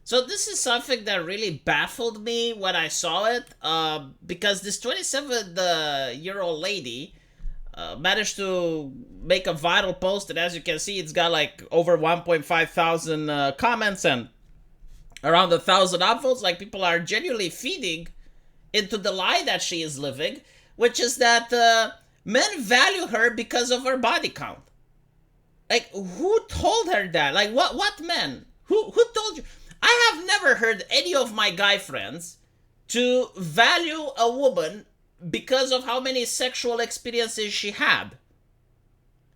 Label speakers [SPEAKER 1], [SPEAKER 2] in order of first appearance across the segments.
[SPEAKER 1] So this is something that really baffled me when I saw it, because this 27-year-old lady managed to make a viral post, and as you can see, it's got like over 1.5 thousand comments and around 1,000 upvotes. Like, people are genuinely feeding into the lie that she is living, which is that men value her because of her body count. Like, who told her that? Like, what men? Who told you? I have never heard any of my guy friends to value a woman because of how many sexual experiences she had.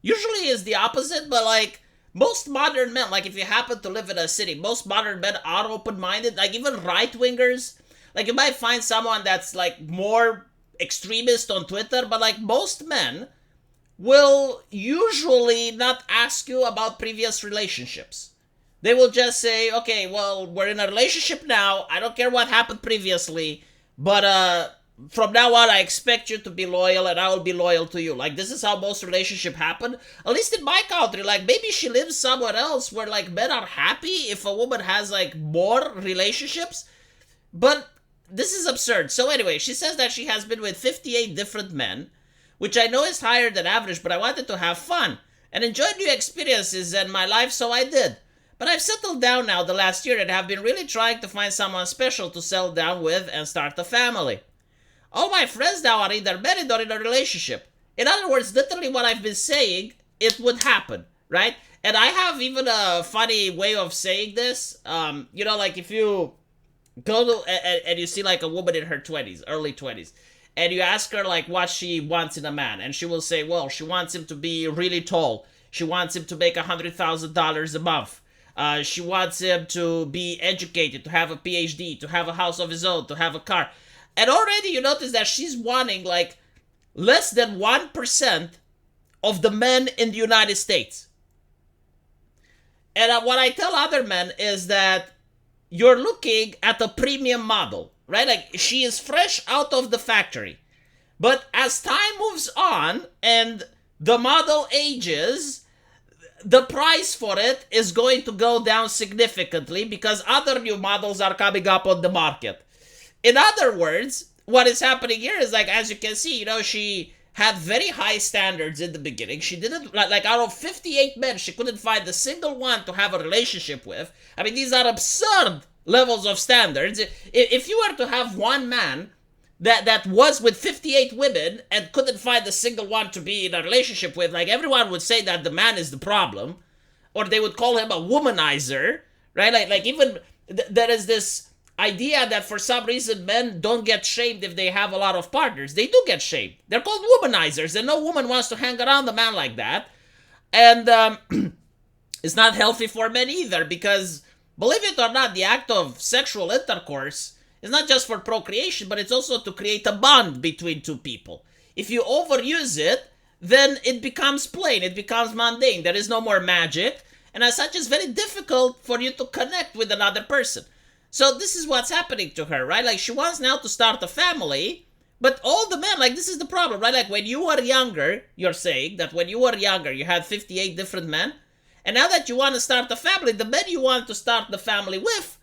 [SPEAKER 1] Usually is the opposite, but like most modern men, like if you happen to live in a city, most modern men are open-minded. Like even right-wingers, like you might find someone that's like more extremist on Twitter, but like most men will usually not ask you about previous relationships. They will just say, okay, well, we're in a relationship now. I don't care what happened previously, but from now on, I expect you to be loyal, and I will be loyal to you. Like, this is how most relationships happen. At least in my country, like, maybe she lives somewhere else where, like, men are happy if a woman has, like, more relationships. But this is absurd. So anyway, she says that she has been with 58 different men, which I know is higher than average, but I wanted to have fun and enjoy new experiences in my life, so I did. But I've settled down now the last year and have been really trying to find someone special to settle down with and start a family. All my friends now are either married or in a relationship. In other words, literally what I've been saying, it would happen, right? And I have even a funny way of saying this. Like if you go to, and you see like a woman in her 20s, early 20s, and you ask her like what she wants in a man, and she will say, well, she wants him to be really tall. She wants him to make $100,000 a month. She wants him to be educated, to have a PhD, to have a house of his own, to have a car. And already you notice that she's wanting like less than 1% of the men in the United States. And what I tell other men is that you're looking at a premium model, right? Like, she is fresh out of the factory. But as time moves on and the model ages, the price for it is going to go down significantly because other new models are coming up on the market. In other words, what is happening here is, like, as you can see, she had very high standards in the beginning. She didn't, like out of 58 men, she couldn't find a single one to have a relationship with. I mean, these are absurd levels of standards. If you were to have one man that was with 58 women and couldn't find a single one to be in a relationship with, like, everyone would say that the man is the problem, or they would call him a womanizer, right? Like even there is this idea that for some reason men don't get shamed if they have a lot of partners. They do get shamed. They're called womanizers, and no woman wants to hang around a man like that. And it's not healthy for men either, because believe it or not, the act of sexual intercourse is not just for procreation, but it's also to create a bond between two people. If you overuse it, then it becomes plain, it becomes mundane. There is no more magic, and as such, it's very difficult for you to connect with another person. So this is what's happening to her, right? Like, she wants now to start a family, but all the men, like, this is the problem, right? Like, when you were younger, you're saying that when you were younger, you had 58 different men, and now that you want to start a family, the men you want to start the family with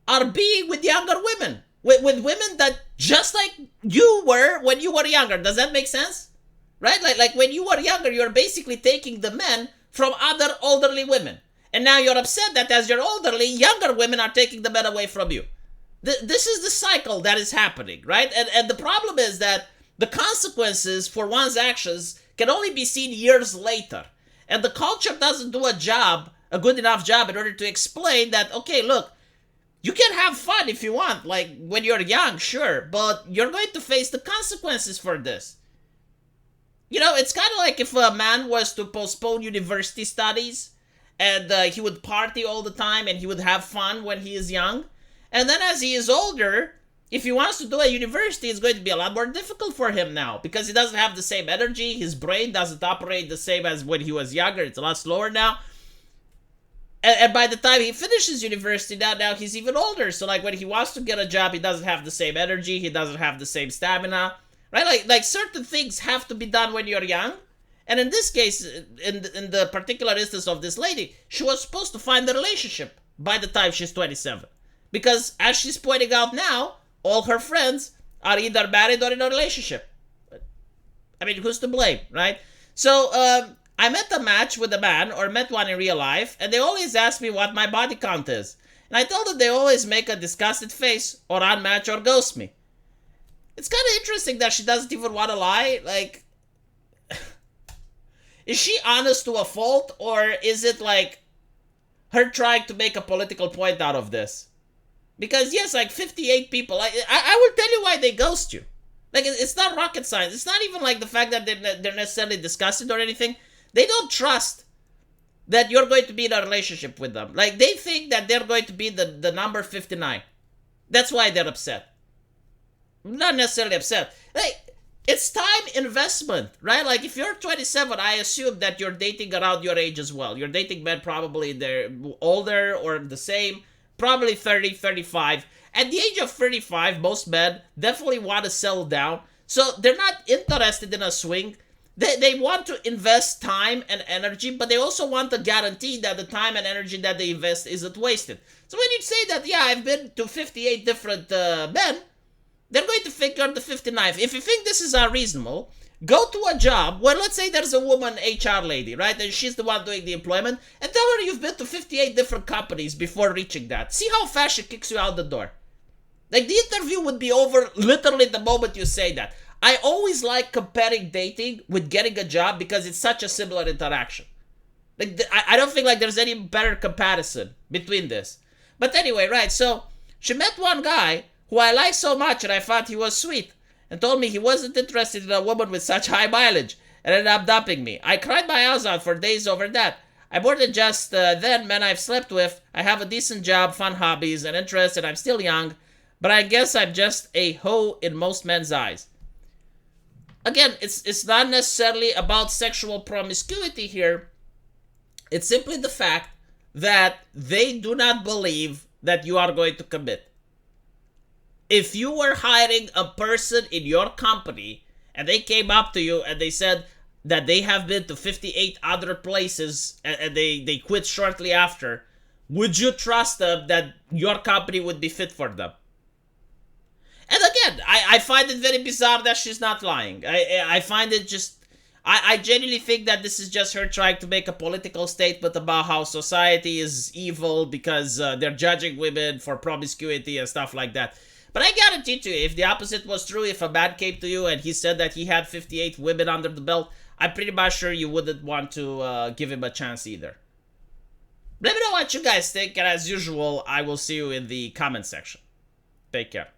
[SPEAKER 1] are being with younger women, with women that just like you were when you were younger. Does that make sense? Right? Like when you were younger, you're basically taking the men from other elderly women. And now you're upset that as you're elderly, younger women are taking the men away from you. This is the cycle that is happening, right? And the problem is that the consequences for one's actions can only be seen years later. And the culture doesn't do a good enough job in order to explain that, okay, look, you can have fun if you want, like when you're young, sure, but you're going to face the consequences for this. It's kind of like if a man was to postpone university studies, and he would party all the time and he would have fun when he is young. And then as he is older, if he wants to do a university, it's going to be a lot more difficult for him now because he doesn't have the same energy. His brain doesn't operate the same as when he was younger. It's a lot slower now. And by the time he finishes university, now he's even older. So like when he wants to get a job, he doesn't have the same energy. He doesn't have the same stamina, right? Like certain things have to be done when you're young. And in this case, in the particular instance of this lady, she was supposed to find a relationship by the time she's 27. Because, as she's pointing out now, all her friends are either married or in a relationship. I mean, who's to blame, right? So, I met a match with a man, or met one in real life, and they always ask me what my body count is. And I told them they always make a disgusted face, or unmatch, or ghost me. It's kind of interesting that she doesn't even want to lie. Like, is she honest to a fault, or is it like her trying to make a political point out of this? Because yes, like 58 people, I will tell you why they ghost you. Like, it's not rocket science. It's not even like the fact that they're necessarily disgusted or anything. They don't trust that you're going to be in a relationship with them. Like, they think that they're going to be the number 59. That's why they're upset. Not necessarily upset. Like, it's time investment, right? Like, if you're 27, I assume that you're dating around your age as well. You're dating men probably they're older or the same, probably 30, 35. At the age of 35, most men definitely want to settle down. So they're not interested in a swing. They want to invest time and energy, but they also want to guarantee that the time and energy that they invest isn't wasted. So when you say that, yeah, I've been to 58 different men, they're going to figure the 59th. If you think this is unreasonable, go to a job where, let's say there's a woman HR lady, right? And she's the one doing the employment, and tell her you've been to 58 different companies before reaching that. See how fast she kicks you out the door. Like, the interview would be over literally the moment you say that. I always like comparing dating with getting a job because it's such a similar interaction. Like, I don't think like there's any better comparison between this. But anyway, right, so she met one guy who I liked so much and I thought he was sweet, and told me he wasn't interested in a woman with such high mileage, and ended up dumping me. I cried my eyes out for days over that. I'm more than just then men I've slept with. I have a decent job, fun hobbies, and interests, and I'm still young, but I guess I'm just a hoe in most men's eyes. Again, it's not necessarily about sexual promiscuity here. It's simply the fact that they do not believe that you are going to commit. If you were hiring a person in your company and they came up to you and they said that they have been to 58 other places and they quit shortly after, would you trust them that your company would be fit for them? And again, I find it very bizarre that she's not lying. I find it just... I genuinely think that this is just her trying to make a political statement about how society is evil because they're judging women for promiscuity and stuff like that. But I guarantee to you, if the opposite was true, if a man came to you and he said that he had 58 women under the belt, I'm pretty much sure you wouldn't want to give him a chance either. Let me know what you guys think, and as usual, I will see you in the comment section. Take care.